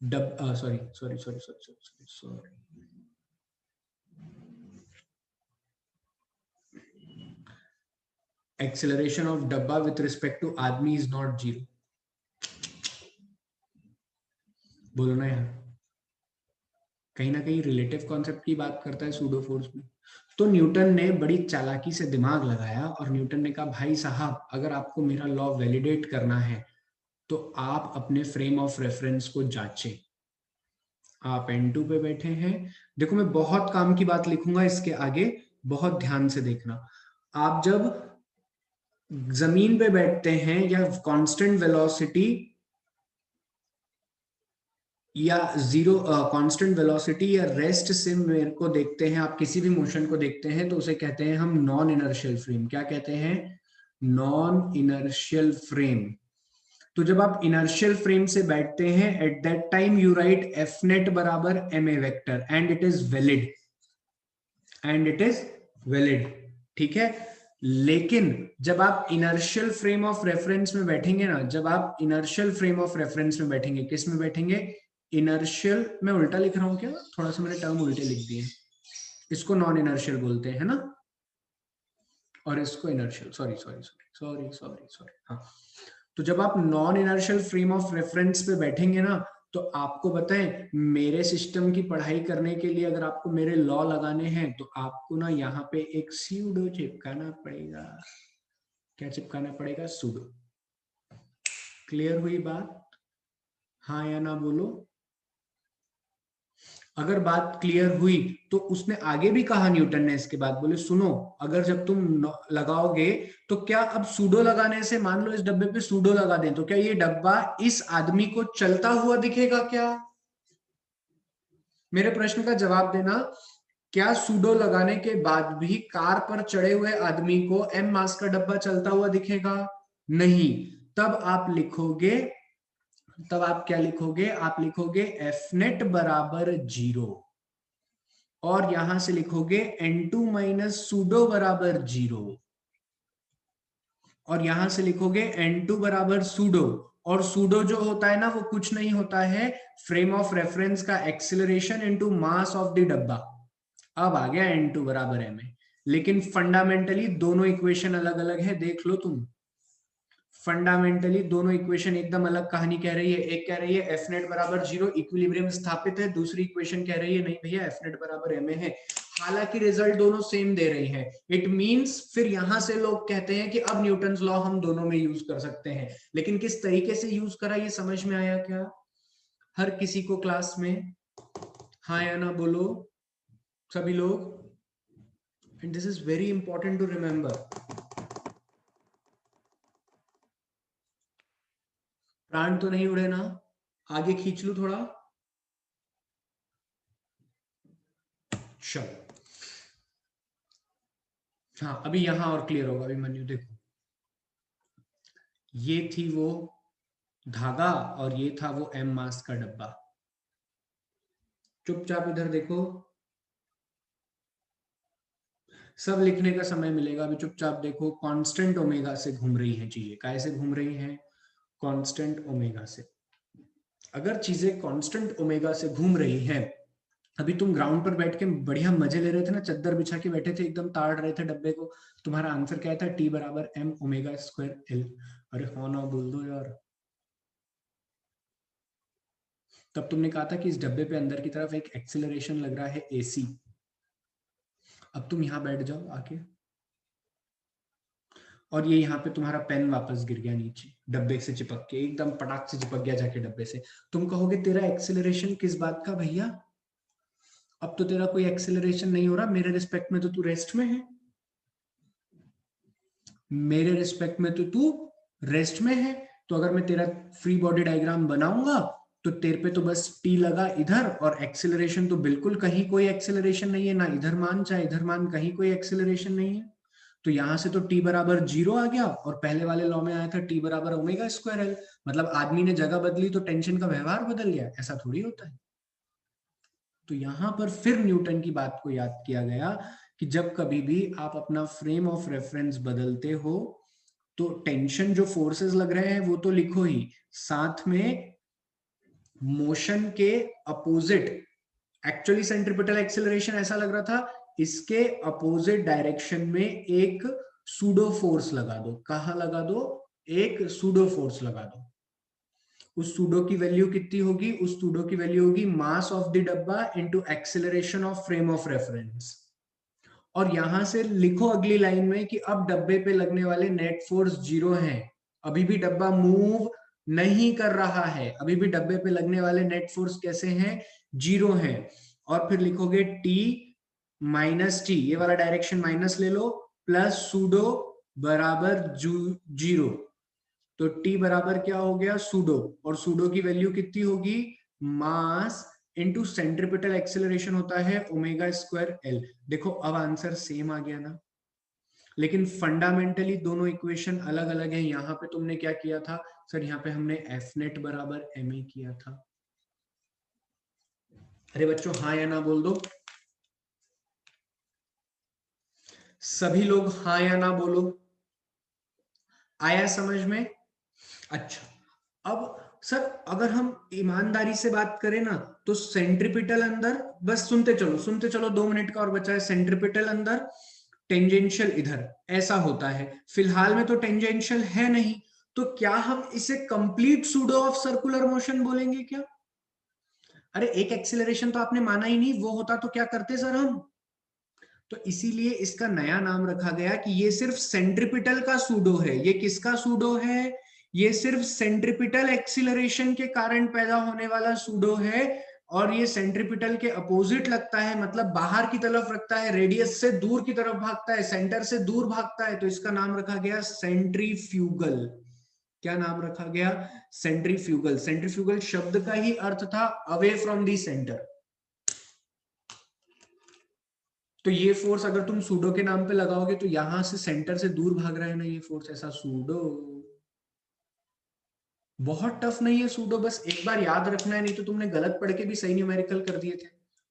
sorry sorry sorry sorry sorry, acceleration of डब्बा विथ रिस्पेक्ट टू आदमी इज नॉट 0। बोलो ना यार, कहीं ना कहीं रिलेटिव कॉन्सेप्ट की बात करता है सूडो फोर्स में। तो न्यूटन ने बड़ी चालाकी से दिमाग लगाया और न्यूटन ने कहा भाई साहब, अगर आपको मेरा लॉ वैलिडेट करना है तो आप अपने फ्रेम ऑफ रेफरेंस को जांचें। आप n2 पे बैठे हैं, देखो मैं बहुत काम की बात लिखूंगा इसके आगे, बहुत ध्यान से देखना। आप जब जमीन पे बैठते हैं या कांस्टेंट वेलोसिटी या जीरो कांस्टेंट वेलोसिटी या रेस्ट से मेरे को देखते हैं, आप किसी भी मोशन को देखते हैं, तो उसे कहते हैं हम नॉन इनर्शियल फ्रेम। क्या कहते हैं? Non inertial frame. तो जब आप इनर्शियल फ्रेम से बैठते हैं, at that time you write F net बराबर M A vector and it is valid, and it is valid, ठीक है। लेकिन जब आप इनर्शियल फ्रेम ऑफ रेफरेंस में बैठेंगे ना, जब आप इनर्शियल फ्रेम ऑफ रेफरेंस में बैठेंगे, किस में बैठेंगे? इनर्शियल, मैं उल्टा लिख रहा हूं क्या? थोड़ा सा मैंने टर्म उल्टे लिख दिए, इसको नॉन इनर्शियल बोलते हैं ना, और इसको inertial, sorry sorry sorry sorry sorry sorry, हाँ। तो जब आप non inertial frame of reference पे बैठेंगे ना, तो आपको बताएं, मेरे सिस्टम की पढ़ाई करने के लिए अगर आपको मेरे लॉ लगाने हैं तो आपको ना यहाँ पे एक सूडो चिपकाना पड़ेगा। क्या चिपकाना पड़ेगा? सूडो। क्लियर हुई बात? हाँ या ना बोलो। अगर बात क्लियर हुई तो उसने आगे भी कहा, न्यूटन ने इसके बाद बोले सुनो, अगर जब तुम लगाओगे तो क्या अब सूडो लगाने से, मान लो इस डब्बे पे सूडो लगा दें, तो क्या ये डब्बा इस आदमी को चलता हुआ दिखेगा क्या? मेरे प्रश्न का जवाब देना। क्या सूडो लगाने के बाद भी कार पर चढ़े हुए आदमी को एम मास का डब्बा चलता हुआ दिखेगा? नहीं। तब आप लिखोगे, तब आप क्या लिखोगे? आप लिखोगे एफ नेट बराबर 0, और यहां से लिखोगे n2 माइनस सूडो बराबर 0, और यहां से लिखोगे n2 बराबर सूडो, और सूडो जो होता है ना, वो कुछ नहीं होता है, फ्रेम ऑफ रेफरेंस का acceleration into mass of the डब्बा। अब आ गया n2 बराबर m है, लेकिन फंडामेंटली दोनों इक्वेशन अलग अलग है, देख लो तुम। फंडामेंटली दोनों इक्वेशन एकदम अलग कहानी कह रही है। एक कह रही है एफ नेट बराबर 0, इक्विलिब्रियम स्थापित है, दूसरी इक्वेशन कह रही है नहीं भैया एफ नेट बराबर एम है। हालांकि रिजल्ट दोनों सेम दे रही है। इट मींस फिर यहां से लोग कहते हैं कि अब न्यूटन्स लॉ हम दोनों में यूज कर सकते हैं, लेकिन किस तरीके से यूज करा ये समझ में आया क्या हर किसी को क्लास में? हाँ या ना बोलो सभी लोग। And this is very important to remember. प्राण तो नहीं उड़े ना? आगे खींच लू थोड़ा? चलो, हाँ अभी यहां और क्लियर होगा। अभिमन्यु देखो, ये थी वो धागा और ये था वो एम मास का डब्बा। चुपचाप इधर देखो, सब लिखने का समय मिलेगा। अभी चुपचाप देखो, कांस्टेंट ओमेगा से घूम रही हैं चीजें। काय से घूम रही हैं? कांस्टेंट ओमेगा से। अगर चीजें कांस्टेंट ओमेगा से घूम रही हैं, अभी तुम ग्राउंड पर बैठ के बढ़िया मजे ले रहे थे ना, चद्दर बिछा के बैठे थे, एकदम ताड़ रहे थे डब्बे को। तुम्हारा आंसर क्या था? टी बराबर एम ओमेगा स्क्वायर एल। अरे हाँ ना बोल दो यार। तब तुमने कहा था कि इस डब्बे पे अंदर की तरफ एक एक्सेलरेशन लग रहा है एसी। अब तुम यहां बैठ जाओ आके, और ये यहाँ पे तुम्हारा पेन वापस गिर गया नीचे डब्बे से चिपक के, एकदम पटाख से चिपक गया जाके डब्बे से। तुम कहोगे तेरा एक्सेलरेशन किस बात का भैया? अब तो तेरा कोई एक्सेलरेशन नहीं हो रहा, मेरे रिस्पेक्ट में तो तू रेस्ट में है। मेरे रिस्पेक्ट में तो तू रेस्ट में है। तो अगर मैं तेरा फ्री बॉडी डायग्राम बनाऊंगा तो तेरे पे तो बस टी लगा इधर, और एक्सेलरेशन तो बिल्कुल कहीं कोई एक्सेलरेशन नहीं है, ना इधर मान चाहे इधर मान, कहीं कोई एक्सेलरेशन नहीं है। तो यहां से तो टी बराबर 0 आ गया, और पहले वाले लॉ में आया था टी बराबर ओमेगा स्क्वायर एल। मतलब आदमी ने जगह बदली तो टेंशन का व्यवहार बदल गया, ऐसा थोड़ी होता है। तो यहां पर फिर न्यूटन की बात को याद किया गया कि जब कभी भी आप अपना फ्रेम ऑफ रेफरेंस बदलते हो तो टेंशन जो फोर्सेस लग रहे हैं वो तो लिखो ही, साथ में मोशन के अपोजिट, एक्चुअली सेंट्रीपिटल एक्सेलरेशन ऐसा लग रहा था, इसके अपोजिट डायरेक्शन में एक सूडो फोर्स लगा दो। कहां लगा दो? एक सूडो फोर्स लगा दो। उस सूडो की वैल्यू कितनी होगी? उस सूडो की वैल्यू होगी मास ऑफ द डब्बा into acceleration of frame of reference. और यहां से लिखो अगली लाइन में कि अब डब्बे पे लगने वाले नेट फोर्स 0 है। अभी भी डब्बा मूव नहीं कर रहा है, अभी भी डब्बे पे लगने वाले नेट फोर्स कैसे हैं? 0 है। और फिर लिखोगे टी माइनस टी, ये वाला डायरेक्शन माइनस ले लो, प्लस सूडो बराबर 0। तो टी बराबर क्या हो गया? सूडो। और सूडो की वैल्यू कितनी होगी? मास इनटू सेंट्रीपिटल एक्सेलरेशन होता है ओमेगा स्क्वायर एल। देखो अब आंसर सेम आ गया ना, लेकिन फंडामेंटली दोनों इक्वेशन अलग अलग है। यहां पे तुमने क्या किया था? सर यहाँ पे हमने एफ नेट बराबर एम ए किया था। अरे बच्चों हाँ या ना बोल दो, सभी लोग हाँ या ना बोलो। आया समझ में? अच्छा, अब सर अगर हम ईमानदारी से बात करें ना, तो सेंट्रीपिटल अंदर, बस सुनते चलो सुनते चलो, 2 मिनट का और बचा है। सेंट्रीपिटल अंदर, टेंजेंशियल इधर, ऐसा होता है। फिलहाल में तो टेंजेंशियल है नहीं, तो क्या हम इसे complete pseudo of circular motion बोलेंगे क्या? अरे एक एक्सीलरेशन तो आपने माना ही नहीं, वो होता तो क्या करते सर हम? तो इसीलिए इसका नया नाम रखा गया कि ये सिर्फ सेंट्रीपिटल का सूडो है। ये किसका सूडो है? ये सिर्फ सेंट्रीपिटल एक्सीलरेशन के कारण पैदा होने वाला सूडो है, और ये सेंट्रीपिटल के अपोजिट लगता है, मतलब बाहर की तरफ रखता है, रेडियस से दूर की तरफ भागता है, सेंटर से दूर भागता है। तो इसका नाम रखा गया सेंट्रीफ्यूगल। क्या नाम रखा गया? सेंट्रीफ्यूगल। सेंट्रीफ्यूगल शब्द का ही अर्थ था अवे फ्रॉम दी सेंटर। तो ये फोर्स अगर तुम सूडो के नाम पे लगाओगे तो यहां से सेंटर से दूर भाग रहा है ना ये फोर्स, ऐसा सूडो। बहुत टफ नहीं है सूडो, बस एक बार याद रखना है, नहीं तो तुमने गलत पढ़ के भी सही न्यूमेरिकल कर दिए थे।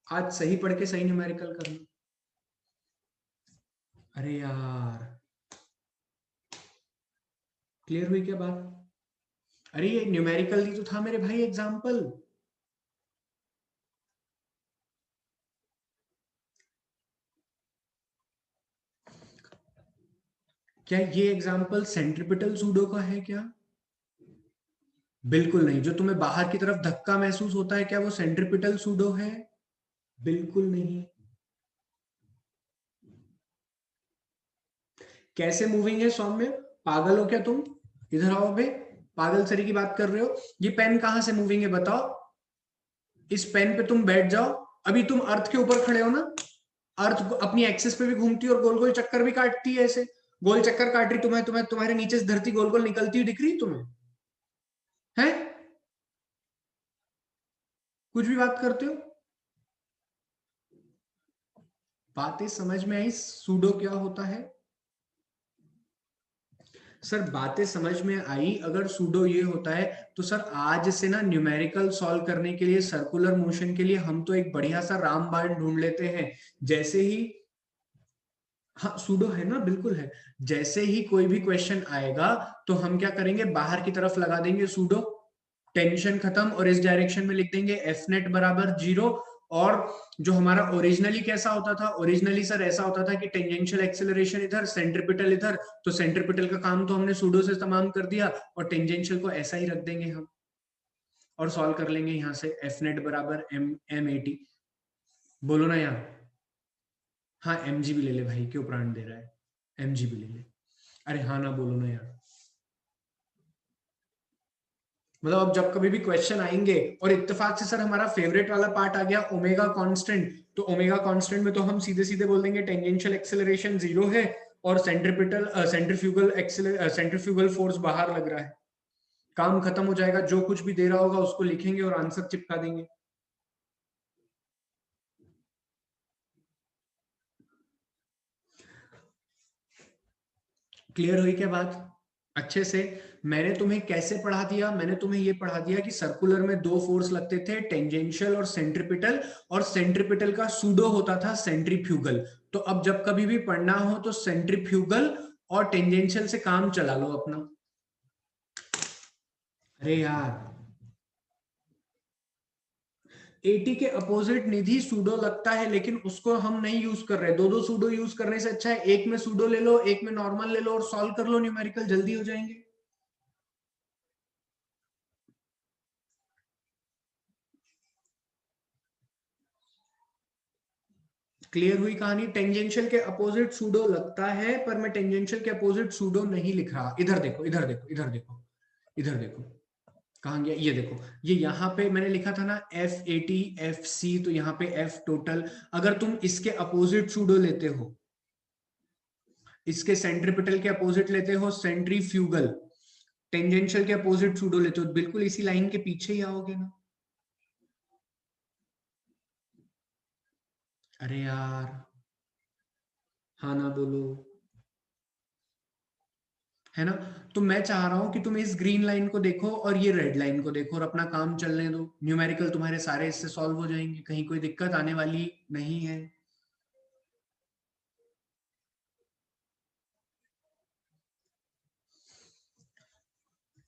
आज सही पढ़ के सही न्यूमेरिकल करना। अरे यार, क्लियर हुई क्या बात? अरे ये न्यूमेरिकल ही तो था मेरे भाई, एग्जाम्पल। क्या ये एग्जाम्पल सेंट्रीपिटल सूडो का है क्या? बिल्कुल नहीं। जो तुम्हें बाहर की तरफ धक्का महसूस होता है, क्या वो सेंट्रीपिटल सूडो है? बिल्कुल नहीं। कैसे मूविंग है सौम्य? पागल हो क्या तुम? इधर आओ बे, पागल सरी की बात कर रहे हो? ये पेन कहां से मूविंग है बताओ? इस पेन पे तुम बैठ जाओ, अभी तुम अर्थ के ऊपर खड़े हो ना, अर्थ अपनी एक्सिस पे भी घूमती है और गोल गोल चक्कर भी काटती है। ऐसे गोल चक्कर काट रही, तुम्हें तुम्हें तुम्हारे नीचे से धरती गोल गोल निकलती हुई दिख रही तुम्हें? है? कुछ भी बात करते हो? बातें समझ में आई? सूडो क्या होता है? सर बातें समझ में आई। अगर सूडो ये होता है तो सर आज से ना न्यूमेरिकल सॉल्व करने के लिए, सर्कुलर मोशन के लिए हम तो एक बढ़िया सा रामबाण ढूंढ लेते हैं। जैसे ही, हाँ सूडो है ना, बिल्कुल है। जैसे ही कोई भी क्वेश्चन आएगा तो हम क्या करेंगे, बाहर की तरफ लगा देंगे सूडो, टेंशन खत्म, और इस डायरेक्शन में लिख देंगे एफ नेट बराबर 0। और जो हमारा ओरिजिनली कैसा होता था, ओरिजिनली सर ऐसा होता था कि टेंजेंशियल एक्सेलरेशन इधर, सेंट्रीपिटल इधर, तो सेंट्रीपिटल का काम तो हमने सूडो से तमाम कर दिया, और टेंजेंशियल को ऐसा ही रख देंगे हम, और सॉल्व कर लेंगे यहां से एफ नेट बराबर M80। बोलो ना यार। हाँ एम जी भी ले ले भाई, क्यों प्राण दे रहा है, एम जी भी ले ले। अरे हाँ ना बोलो ना यार। मतलब अब जब कभी भी क्वेश्चन आएंगे, और इत्तेफाक से सर हमारा फेवरेट वाला पार्ट आ गया ओमेगा कांस्टेंट, तो ओमेगा कांस्टेंट में तो हम सीधे सीधे बोल देंगे टेंजेंशियल एक्सेलरेशन 0 है, और सेंट्रीफ्यूगल फोर्स बाहर लग रहा है। काम खत्म हो जाएगा, जो कुछ भी दे रहा होगा उसको लिखेंगे और आंसर चिपका देंगे। क्लियर हुई क्या बात अच्छे से? मैंने तुम्हें कैसे पढ़ा दिया, मैंने तुम्हें ये पढ़ा दिया कि सर्कुलर में दो फोर्स लगते थे, टेंजेंशियल और सेंट्रीपिटल, और सेंट्रीपिटल का सूडो होता था सेंट्रीफ्यूगल। तो अब जब कभी भी पढ़ना हो तो सेंट्रीफ्यूगल और टेंजेंशियल से काम चला लो अपना। अरे यार, 80 के अपोजिट निधि सूडो लगता है, लेकिन उसको हम नहीं यूज कर रहे। दो दो सूडो यूज करने से अच्छा है एक में सूडो ले लो, एक में नॉर्मल ले लो, और सॉल्व कर लो, न्यूमेरिकल जल्दी हो जाएंगे। क्लियर हुई कहानी? टेंजेंशियल के अपोजिट सूडो लगता है, पर मैं टेंजेंशियल के अपोजिट सूडो नहीं लिख रहा। इधर देखो, इधर देखो, इधर देखो, इधर देखो, कहां गया, ये देखो, ये यहाँ पे मैंने लिखा था ना F80 FC, तो यहाँ पे F टोटल। अगर तुम इसके अपोजिट सूडो लेते हो, इसके सेंट्रीपिटल के अपोजिट लेते हो सेंट्रीफ्यूगल, टेंजेंशियल के अपोजिट सूडो लेते हो, बिल्कुल इसी लाइन के पीछे ही आओगे ना। अरे यार, हाँ ना बोलो, है ना? तो मैं चाह रहा हूं कि तुम इस ग्रीन लाइन को देखो और ये रेड लाइन को देखो, और अपना काम चलने दो, न्यूमेरिकल तुम्हारे सारे इससे सॉल्व हो जाएंगे, कहीं कोई दिक्कत आने वाली नहीं है।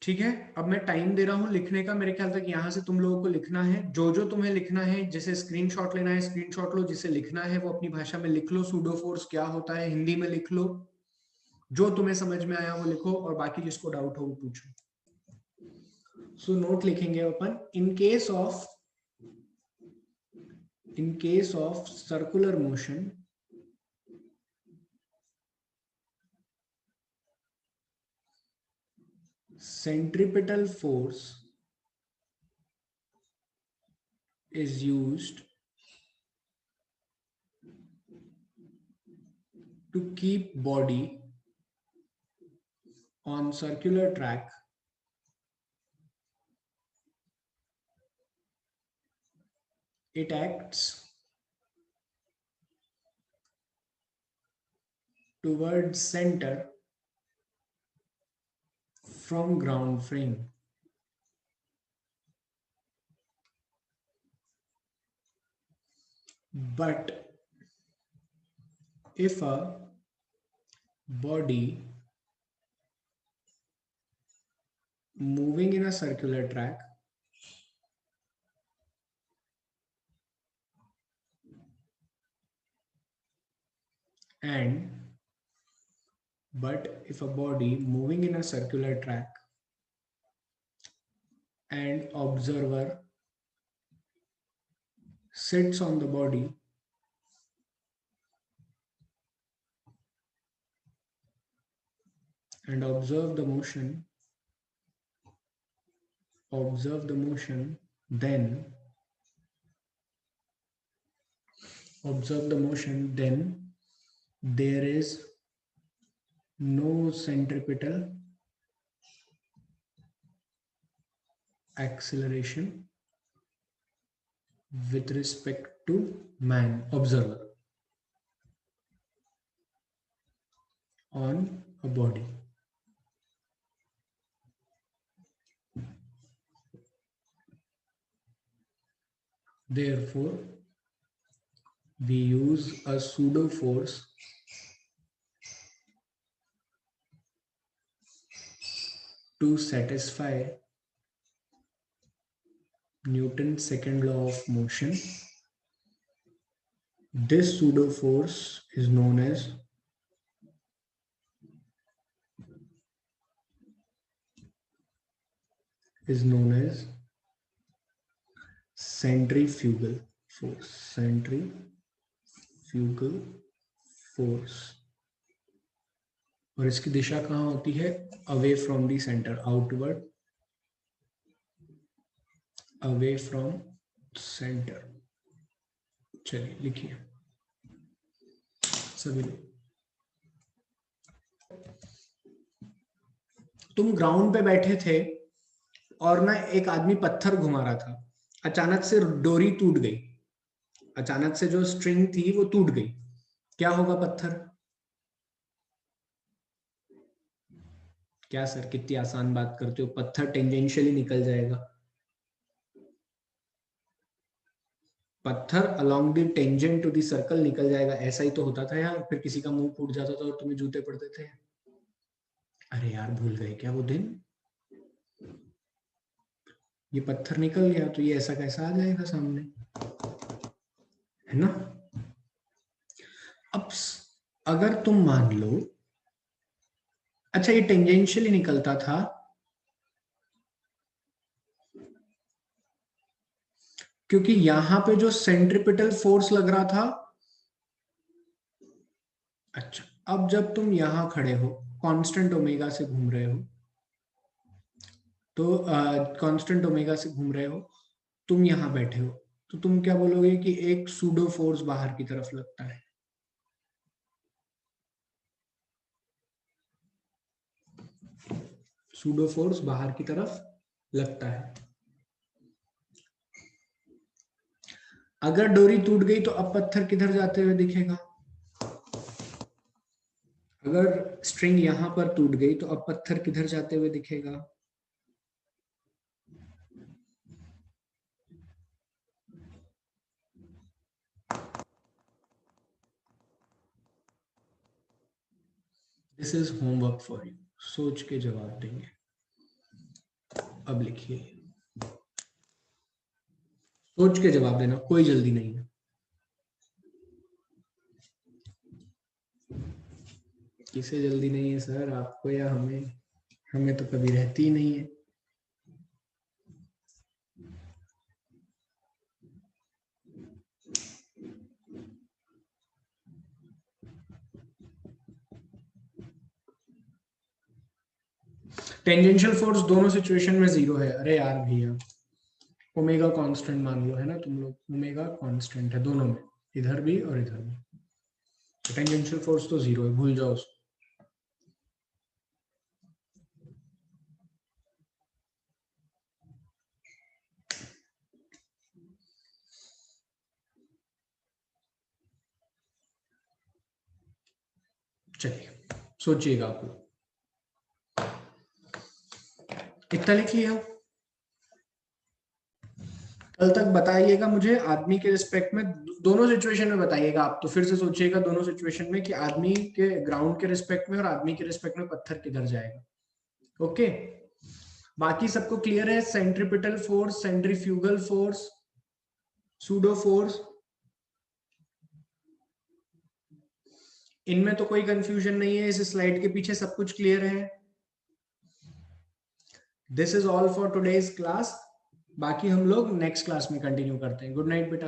ठीक है, अब मैं टाइम दे रहा हूं लिखने का। मेरे ख्याल तक यहां से तुम लोगों को लिखना है जो जो तुम्हें लिखना है, जैसे स्क्रीनशॉट लेना है स्क्रीनशॉट लो, जिसे लिखना है वो अपनी भाषा में लिख लो, सूडो फोर्स क्या होता है हिंदी में लिख लो, जो तुम्हें समझ में आया वो लिखो, और बाकी जिसको डाउट हो वो पूछो। सो नोट लिखेंगे अपन, in case of circular motion, centripetal force is used to keep body on circular track. It acts towards center from ground frame. But if a body moving in a circular track and if a body moving in a circular track and observer sits on the body, and observe the motion, then there is no centripetal acceleration with respect to man, observer, on a body. Therefore, we use a pseudo force to satisfy Newton's second law of motion. This pseudo force is known as centrifugal force. Centrifugal force. और इसकी दिशा कहाँ होती है? Away from the centre, outward, away from centre. चलिए लिखिए सभी लोग. तुम ग्राउंड पे बैठे थे और ना एक आदमी पत्थर घुमा रहा था. अचानक से डोरी टूट गई. अचानक से जो स्ट्रिंग थी वो टूट गई. क्या होगा पत्थर? क्या सर, कितनी आसान बात करते हो. पत्थर टेंजेंशियली निकल जाएगा. पत्थर along the tangent to the circle निकल जाएगा. ऐसा ही तो होता था यार. फिर किसी का मुंह फूट जाता था और तुम्हें जूते पड़ते थे. अरे यार भूल गए क्या वो दिन? ये पत्थर निकल गया तो ये ऐसा कैसा आ जाएगा सामने, है ना. अब अगर तुम मान लो, अच्छा ये टेंजेंशियली निकलता था, क्योंकि यहां पे जो सेंट्रिपिटल फोर्स लग रहा था. अच्छा, अब जब तुम यहां खड़े हो, कांस्टेंट ओमेगा से घूम रहे हो, तो कांस्टेंट ओमेगा से घूम रहे हो, तुम यहां बैठे हो, तो तुम क्या बोलोगे कि एक सूडो फोर्स बाहर की तरफ लगता है. सूडो फोर्स बाहर की तरफ लगता है. अगर डोरी टूट गई तो अब पत्थर किधर जाते हुए दिखेगा? अगर स्ट्रिंग यहां पर टूट गई तो अब पत्थर किधर जाते हुए दिखेगा? This is homework for you. सोच के जवाब देंगे. अब लिखिए, सोच के जवाब देना, कोई जल्दी नहीं है. किसे जल्दी नहीं है सर, आपको या हमें? हमें तो कभी रहती ही नहीं है. टेंजेंशियल फोर्स दोनों सिचुएशन में 0 है. अरे यार भैया, ओमेगा कांस्टेंट मान लो, है ना तुम लोग. ओमेगा कांस्टेंट है दोनों में, इधर भी और इधर भी. टेंजेंशियल फोर्स तो 0 है, भूल जाओ उसको. चलिए सोचिएगा आप लोग. इतना लिख लिया. कल तक बताइएगा मुझे आदमी के रिस्पेक्ट में, दोनों सिचुएशन में बताइएगा. आप तो फिर से सोचिएगा दोनों सिचुएशन में कि आदमी के ग्राउंड के रिस्पेक्ट में और आदमी के रिस्पेक्ट में पत्थर किधर जाएगा. ओके, बाकी सबको क्लियर है? Centripetal force, centrifugal force, pseudo force, इनमें तो कोई कंफ्यूजन नहीं है. इस स्लाइड के पीछे सब कुछ क्लियर है. This is all for today's class. बाकी हम लोग नेक्स्ट क्लास में कंटिन्यू करते हैं. गुड नाइट बेटा.